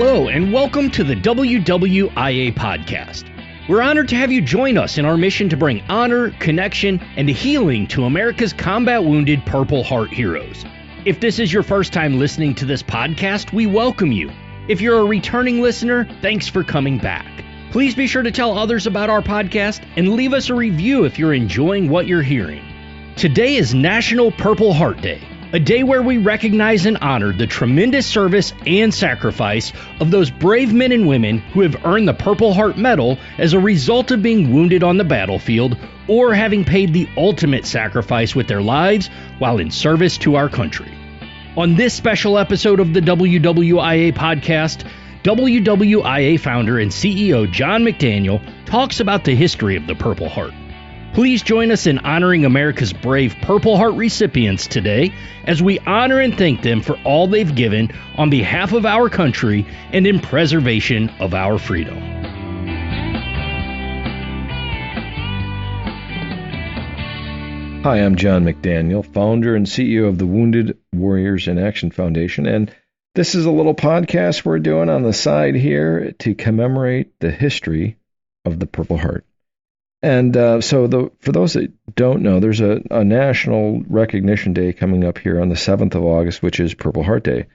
Hello, and welcome to the WWIA Podcast. We're honored to have you join us in our mission to bring honor, connection, and healing to America's combat wounded Purple Heart heroes. If this is your first time listening to this podcast, we welcome you. If you're a returning listener, thanks for coming back. Please be sure to tell others about our podcast and leave us a review if you're enjoying what you're hearing. Today is National Purple Heart Day, a day where we recognize and honor the tremendous service and sacrifice of those brave men and women who have earned the Purple Heart Medal as a result of being wounded on the battlefield or having paid the ultimate sacrifice with their lives while in service to our country. On this special episode of the WWIA Podcast, WWIA Founder and CEO John McDaniel talks about the history of the Purple Heart. Please join us in honoring America's brave Purple Heart recipients today as we honor and thank them for all they've given on behalf of our country and in preservation of our freedom. Hi, I'm John McDaniel, founder and CEO of the Wounded Warriors in Action Foundation, and this is a little podcast we're doing on the side here to commemorate the history of the Purple Heart. And for those that don't know, there's a National Recognition Day coming up here on the 7th of August, which is Purple Heart Day.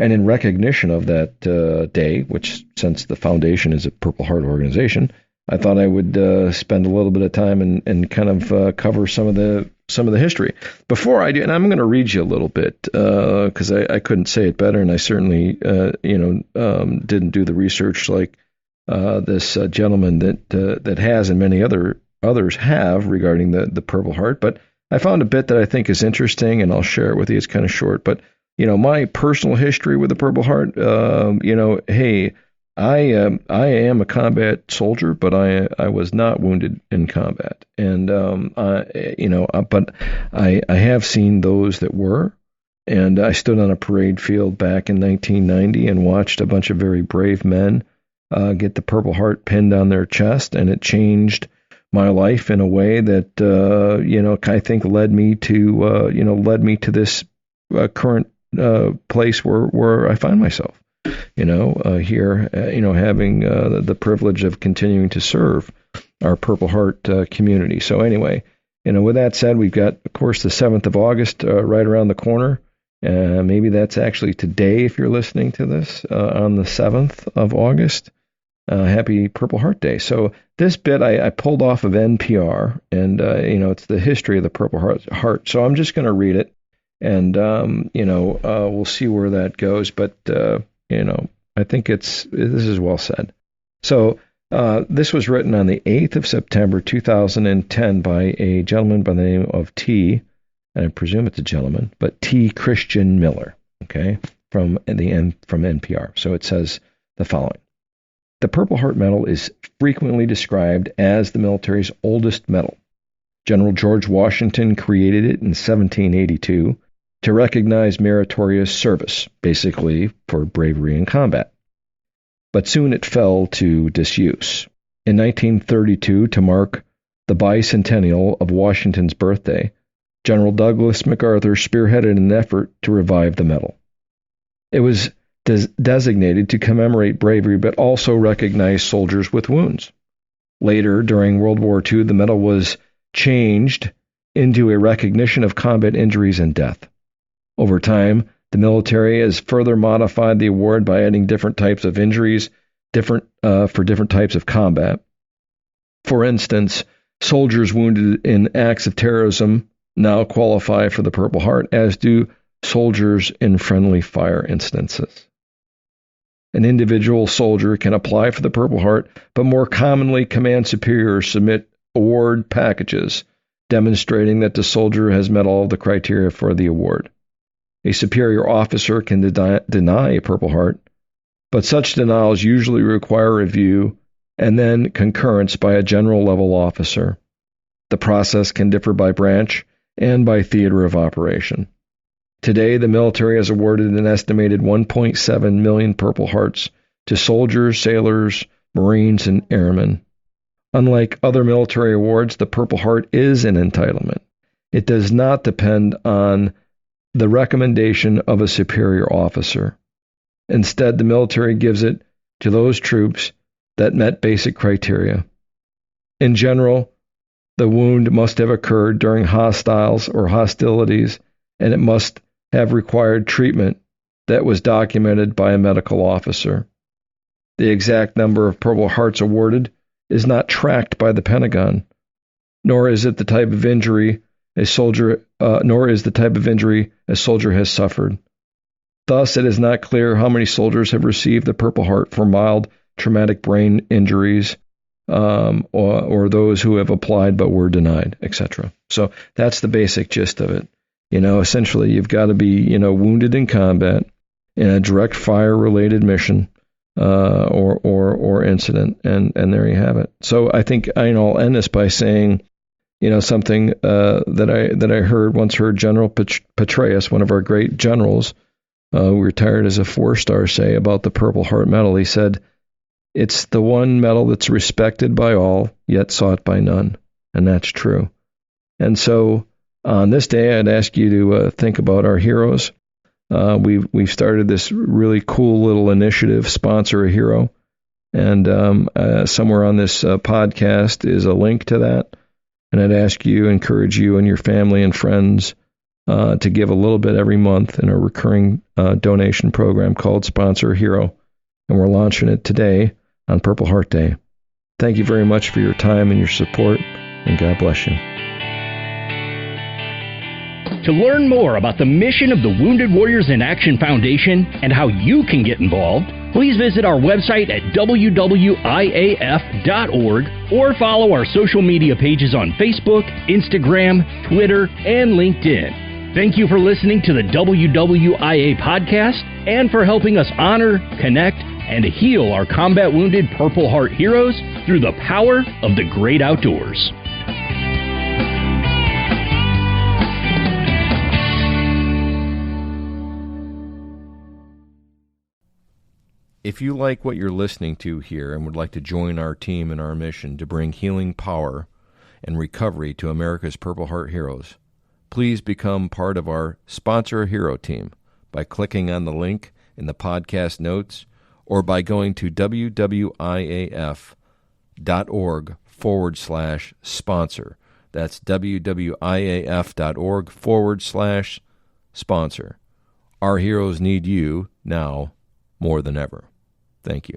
And in recognition of that day, which since the foundation is a Purple Heart organization, I thought I would spend a little bit of time and kind of cover some of the history. Before I do, and I'm going to read you a little bit because I couldn't say it better, and I certainly didn't do the research like this gentleman that has and many others have regarding the Purple Heart. But I found a bit that I think is interesting, and I'll share it with you. It's kind of short, but my personal history with the Purple Heart. Hey, I am a combat soldier, but I was not wounded in combat, and but I have seen those that were. And I stood on a parade field back in 1990 and watched a bunch of very brave men get the Purple Heart pinned on their chest, and it changed my life in a way that I think led me to this current place where I find myself. Here, having the privilege of continuing to serve our Purple Heart community. So anyway, with that said, we've got, of course, the 7th of August right around the corner. Maybe that's actually today if you're listening to this on the 7th of August. Happy Purple Heart Day. So this bit I pulled off of NPR, and it's the history of the Purple Heart. So I'm just going to read it, and we'll see where that goes. But I think this is well said. So this was written on the 8th of September 2010 by a gentleman by the name of T. And I presume it's a gentleman, but T. Christian Miller. Okay, from NPR. So it says the following. The Purple Heart Medal is frequently described as the military's oldest medal. General George Washington created it in 1782 to recognize meritorious service, basically for bravery in combat. But soon it fell to disuse. In 1932, to mark the bicentennial of Washington's birthday, General Douglas MacArthur spearheaded an effort to revive the medal. It was designated to commemorate bravery, but also recognize soldiers with wounds. Later, during World War II, the medal was changed into a recognition of combat injuries and death. Over time, the military has further modified the award by adding different types of injuries, for different types of combat. For instance, soldiers wounded in acts of terrorism now qualify for the Purple Heart, as do soldiers in friendly fire instances. An individual soldier can apply for the Purple Heart, but more commonly command superiors submit award packages demonstrating that the soldier has met all of the criteria for the award. A superior officer can deny a Purple Heart, but such denials usually require review and then concurrence by a general-level officer. The process can differ by branch and by theater of operation. Today, the military has awarded an estimated 1.7 million Purple Hearts to soldiers, sailors, Marines, and airmen. Unlike other military awards, the Purple Heart is an entitlement. It does not depend on the recommendation of a superior officer. Instead, the military gives it to those troops that met basic criteria. In general, the wound must have occurred during hostiles or hostilities, and it must have required treatment that was documented by a medical officer. The exact number of Purple Hearts awarded is not tracked by the Pentagon, nor is it the type of injury a soldier has suffered. Thus, it is not clear how many soldiers have received the Purple Heart for mild traumatic brain injuries, or those who have applied but were denied, etc. So that's the basic gist of it. Essentially, you've got to be, wounded in combat in a direct fire-related mission or incident, and there you have it. So I think I'll end this by saying, something that I once heard General Petraeus, one of our great generals, who retired as a 4-star, say about the Purple Heart Medal. He said, "It's the one medal that's respected by all, yet sought by none," and that's true. And so on this day, I'd ask you to think about our heroes. We've started this really cool little initiative, Sponsor a Hero, and somewhere on this podcast is a link to that. And I'd encourage you and your family and friends to give a little bit every month in a recurring donation program called Sponsor a Hero. And we're launching it today on Purple Heart Day. Thank you very much for your time and your support, and God bless you. To learn more about the mission of the Wounded Warriors in Action Foundation and how you can get involved, please visit our website at WWIAF.org or follow our social media pages on Facebook, Instagram, Twitter, and LinkedIn. Thank you for listening to the WWIA Podcast and for helping us honor, connect, and heal our combat wounded Purple Heart heroes through the power of the great outdoors. If you like what you're listening to here and would like to join our team in our mission to bring healing power and recovery to America's Purple Heart heroes, please become part of our Sponsor a Hero team by clicking on the link in the podcast notes or by going to WWIAF.org/sponsor. That's WWIAF.org/sponsor. Our heroes need you now more than ever. Thank you.